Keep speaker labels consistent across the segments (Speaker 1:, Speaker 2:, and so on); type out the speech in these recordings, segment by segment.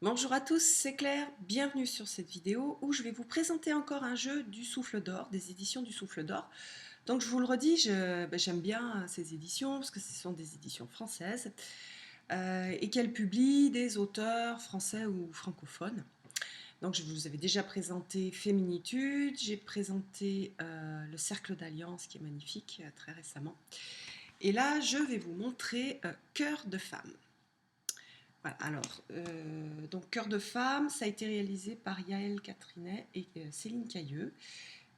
Speaker 1: Bonjour à tous, c'est Claire, bienvenue sur cette vidéo où je vais vous présenter encore un jeu du Souffle d'Or, des éditions du Souffle d'Or. Donc je vous le redis, j'aime bien ces éditions parce que ce sont des éditions françaises et qu'elles publient des auteurs français ou francophones. Donc je vous avais déjà présenté Féminitude, j'ai présenté Le Cercle d'Alliance qui est magnifique très récemment. Et là je vais vous montrer Cœur de femme. Voilà, alors, donc Cœur de femme, ça a été réalisé par Yaël Catrinet et Céline Cailleux,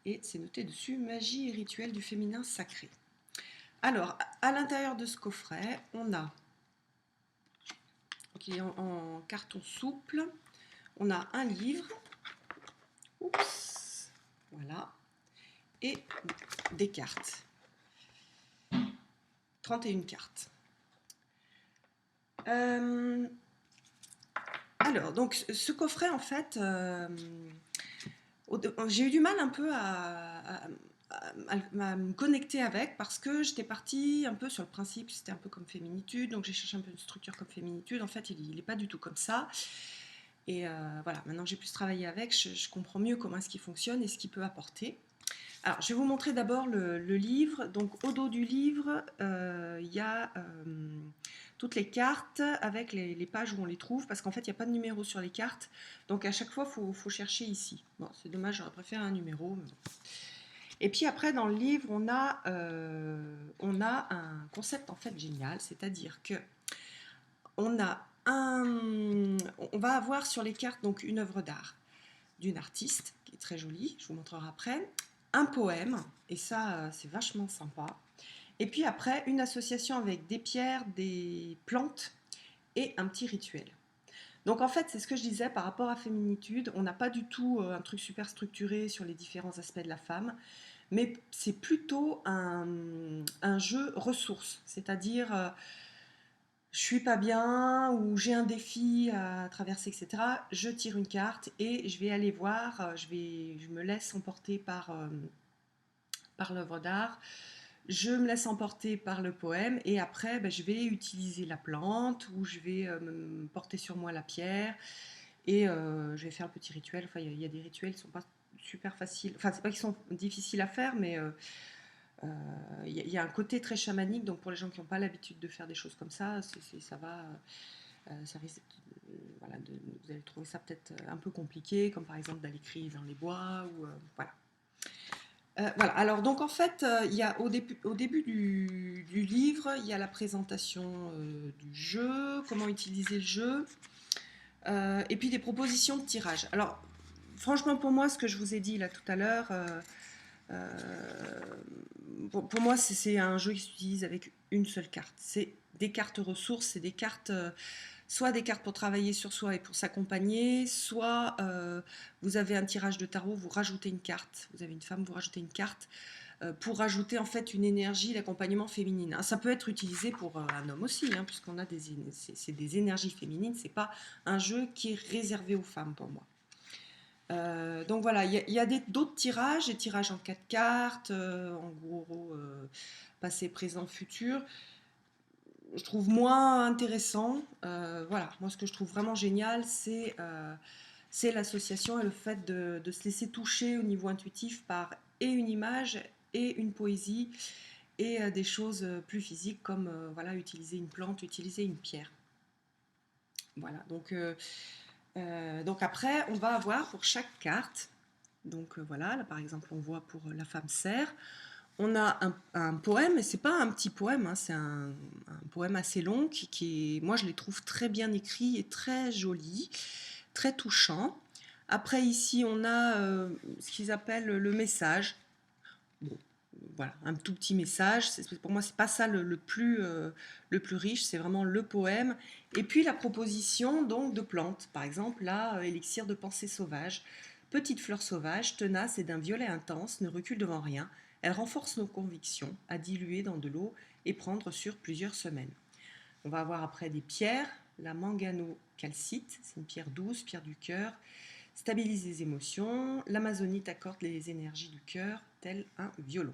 Speaker 1: et c'est noté dessus Magie et rituel du féminin sacré. Alors, à l'intérieur de ce coffret, on a, qui est en carton souple, on a un livre, oups, voilà, et des cartes, 31 cartes. Alors, donc ce coffret, en fait, j'ai eu du mal un peu à me connecter avec parce que j'étais partie un peu sur le principe, c'était un peu comme Féminitude, donc j'ai cherché un peu une structure comme Féminitude. En fait, il n'est pas du tout comme ça. Et voilà, maintenant que j'ai pu travailler avec, je comprends mieux comment est-ce qu'il fonctionne et ce qu'il peut apporter. Alors, je vais vous montrer d'abord le livre. Donc, au dos du livre, il y a toutes les cartes avec les pages où on les trouve, parce qu'en fait, il n'y a pas de numéro sur les cartes. Donc, à chaque fois, il faut chercher ici. Bon, c'est dommage, j'aurais préféré un numéro. Mais bon. Et puis après, dans le livre, on a un concept en fait génial, c'est-à-dire que on a on va avoir sur les cartes donc une œuvre d'art d'une artiste qui est très jolie, je vous montrerai après, un poème, et ça c'est vachement sympa. Et puis après, une association avec des pierres, des plantes et un petit rituel. Donc en fait, c'est ce que je disais par rapport à Féminitude, on n'a pas du tout un truc super structuré sur les différents aspects de la femme, mais c'est plutôt un jeu ressource, c'est-à-dire je suis pas bien ou j'ai un défi à traverser, etc. Je tire une carte et je vais aller voir, je me laisse emporter par l'œuvre d'art, je me laisse emporter par le poème et après ben, je vais utiliser la plante ou je vais me porter sur moi la pierre et je vais faire le petit rituel. Enfin, il y a des rituels qui sont pas super faciles. Enfin, c'est pas qu'ils sont difficiles à faire, mais y a un côté très chamanique. Donc, pour les gens qui n'ont pas l'habitude de faire des choses comme ça, ça va. Ça risque, voilà, vous allez trouver ça peut-être un peu compliqué, comme par exemple d'aller crier dans les bois ou voilà. Voilà. Alors donc en fait, il y a au début du livre, il y a la présentation du jeu, comment utiliser le jeu, et puis des propositions de tirage. Alors franchement pour moi, ce que je vous ai dit là tout à l'heure, pour moi c'est un jeu qui s'utilise avec une seule carte. C'est des cartes ressources, c'est des cartes soit des cartes pour travailler sur soi et pour s'accompagner, soit vous avez un tirage de tarot, vous rajoutez une carte, vous avez une femme, vous rajoutez une carte pour rajouter en fait une énergie d'accompagnement féminine. Ça peut être utilisé pour un homme aussi, hein, puisqu'on a c'est des énergies féminines, c'est pas un jeu qui est réservé aux femmes pour moi. Donc voilà, il y a d'autres tirages, des tirages en 4 cartes, en gros passé, présent, futur. Je trouve moins intéressant. Voilà, moi ce que je trouve vraiment génial, c'est l'association et le fait de se laisser toucher au niveau intuitif par et une image et une poésie et des choses plus physiques comme voilà, utiliser une plante, utiliser une pierre. Voilà, donc après, on va avoir pour chaque carte, donc voilà, là par exemple, on voit pour la femme serre, on a un poème, et c'est pas un petit poème, hein, c'est un poème assez long qui est, moi je les trouve très bien écrits et très jolis, très touchants. Après ici on a ce qu'ils appellent le message. Bon, voilà, un tout petit message. Pour moi c'est pas ça le plus riche, c'est vraiment le poème. Et puis la proposition donc de plantes, par exemple là, élixir de pensée sauvage. Petite fleur sauvage, tenace et d'un violet intense, ne recule devant rien. Elle renforce nos convictions à diluer dans de l'eau et prendre sur plusieurs semaines. On va avoir après des pierres, la mangano-calcite, c'est une pierre douce, pierre du cœur, stabilise les émotions. L'amazonite accorde les énergies du cœur, tel un violon.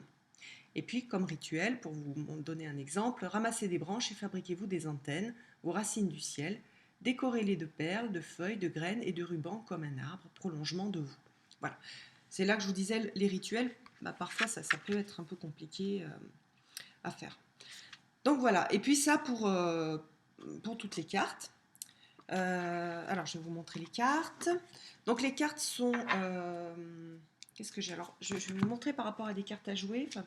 Speaker 1: Et puis, comme rituel, pour vous donner un exemple, ramassez des branches et fabriquez-vous des antennes, vos racines du ciel, Décorez-les de perles, de feuilles, de graines et de rubans comme un arbre, prolongement de vous. Voilà. C'est là que je vous disais, les rituels, bah, parfois ça peut être un peu compliqué à faire. Donc voilà, et puis ça pour toutes les cartes. Alors je vais vous montrer les cartes. Donc les cartes sont... qu'est-ce que j'ai? Alors je vais vous montrer par rapport à des cartes à jouer, enfin,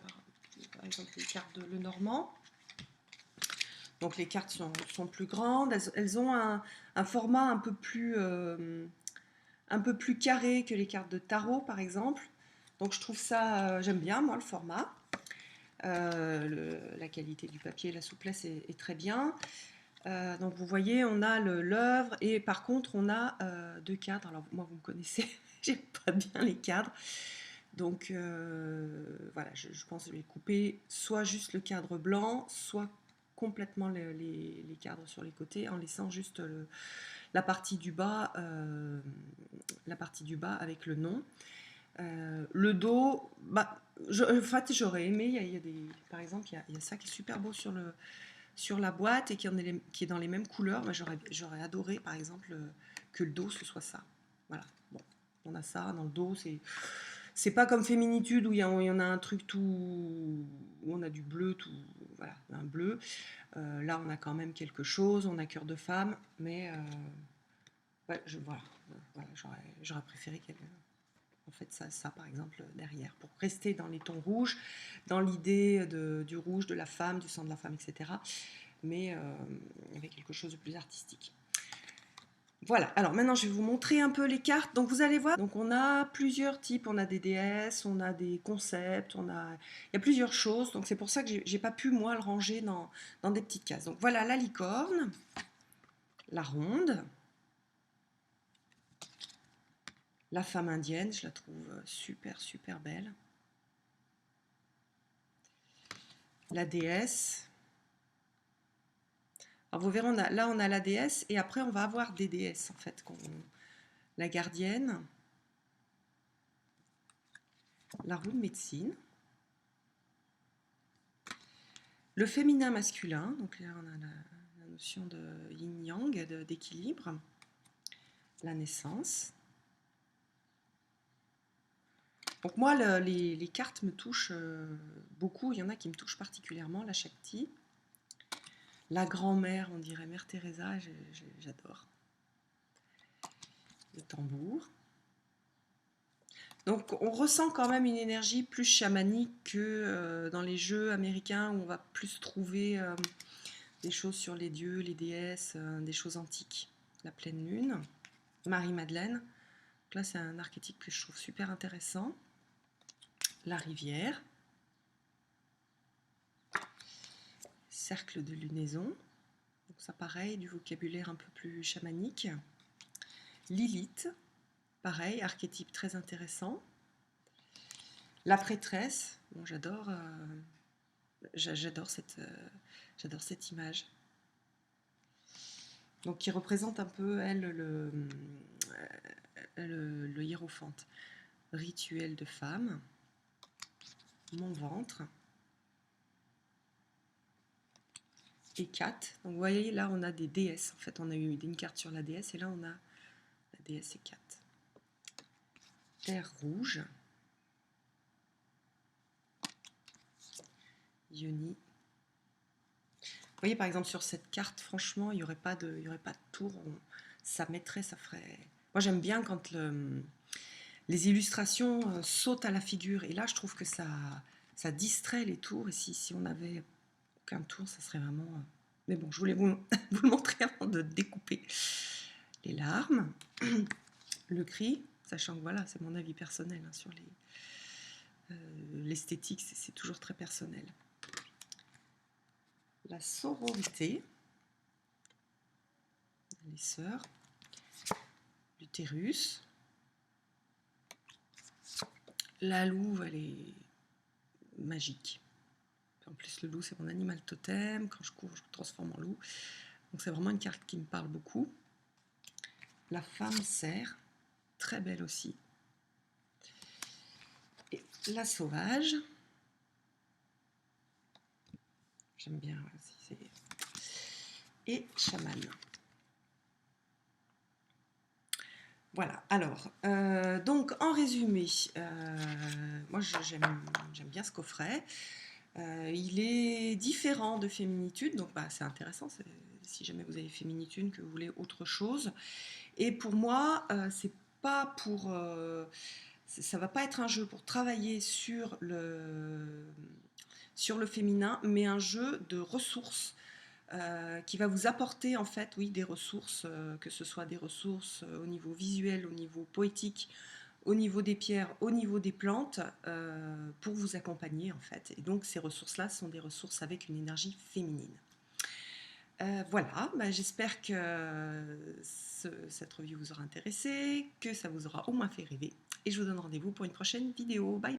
Speaker 1: par exemple les cartes de Lenormand. Donc les cartes sont plus grandes, elles ont un format un peu plus carré que les cartes de tarot par exemple. Donc je trouve ça, j'aime bien moi le format. La qualité du papier, la souplesse est très bien. Donc vous voyez, on a l'œuvre et par contre on a deux cadres. Alors moi vous me connaissez, j'aime pas bien les cadres. Donc voilà, je pense que je vais couper soit juste le cadre blanc, soit complètement les cadres sur les côtés en laissant juste la partie du bas avec le nom. Le dos, bah, en fait j'aurais aimé, il y a des, par exemple il y a ça qui est super beau sur la boîte et qui est dans les mêmes couleurs. Moi j'aurais adoré par exemple que le dos ce soit ça. Voilà, bon, on a ça dans le dos, c'est pas comme Féminitude où il y en a un truc tout, où on a du bleu, tout, voilà, un bleu. Là on a quand même quelque chose, on a cœur de femme, mais ouais, voilà, j'aurais préféré qu'elle en fait ça par exemple derrière, pour rester dans les tons rouges, dans l'idée du rouge, de la femme, du sang de la femme, etc. Mais avec quelque chose de plus artistique. Voilà, alors maintenant je vais vous montrer un peu les cartes. Donc vous allez voir, donc on a plusieurs types, on a des déesses, on a des concepts, il y a plusieurs choses. Donc c'est pour ça que j'ai pas pu moi le ranger dans des petites cases. Donc voilà la licorne, la ronde, la femme indienne, je la trouve super super belle. La déesse. Alors vous verrez, là on a la déesse et après on va avoir des déesses en fait. La gardienne, la roue de médecine, le féminin masculin, donc là on a la notion de yin-yang, d'équilibre, la naissance. Donc moi les cartes me touchent beaucoup, il y en a qui me touchent particulièrement, la Shakti, la grand-mère, on dirait Mère Teresa, j'adore. Le tambour. Donc on ressent quand même une énergie plus chamanique que dans les jeux américains où on va plus trouver des choses sur les dieux, les déesses, des choses antiques. La pleine lune, Marie-Madeleine. Donc là c'est un archétype que je trouve super intéressant. La rivière. Cercle de lunaison. Donc ça pareil, du vocabulaire un peu plus chamanique. Lilith. Pareil, archétype très intéressant. La prêtresse, bon, j'adore cette image. Donc qui représente un peu, elle, le hiérophante. Rituel de femme. Mon ventre. Et 4. Donc vous voyez, là on a des déesses. En fait, on a eu une carte sur la déesse et là on a la déesse et 4. Terre rouge. Yoni. Vous voyez par exemple sur cette carte, franchement, il n'y aurait pas de tour. Ça ferait. Moi j'aime bien quand les illustrations sautent à la figure. Et là je trouve que ça distrait les tours. Et si on n'avait aucun tour, ça serait vraiment. Mais bon, je voulais vous le montrer avant de découper. Les larmes, le cri, sachant que voilà, c'est mon avis personnel hein, sur l'esthétique, c'est toujours très personnel. La sororité, les sœurs, l'utérus, la louve, elle est magique. En plus, le loup, c'est mon animal totem. Quand je cours, je me transforme en loup. Donc, c'est vraiment une carte qui me parle beaucoup. La femme cerf, très belle aussi. Et la sauvage. J'aime bien aussi. Et chaman. Voilà, alors, donc en résumé, moi j'aime bien ce coffret. Il est différent de Féminitude, donc bah, c'est intéressant si jamais vous avez Féminitude, que vous voulez autre chose. Et pour moi, c'est pas pour, ça va pas être un jeu pour travailler sur le féminin, mais un jeu de ressources qui va vous apporter en fait, oui, des ressources, que ce soit des ressources au niveau visuel, au niveau poétique, au niveau des pierres, au niveau des plantes, pour vous accompagner en fait. Et donc ces ressources-là sont des ressources avec une énergie féminine. Voilà, bah, j'espère que cette review vous aura intéressé, que ça vous aura au moins fait rêver. Et je vous donne rendez-vous pour une prochaine vidéo. Bye!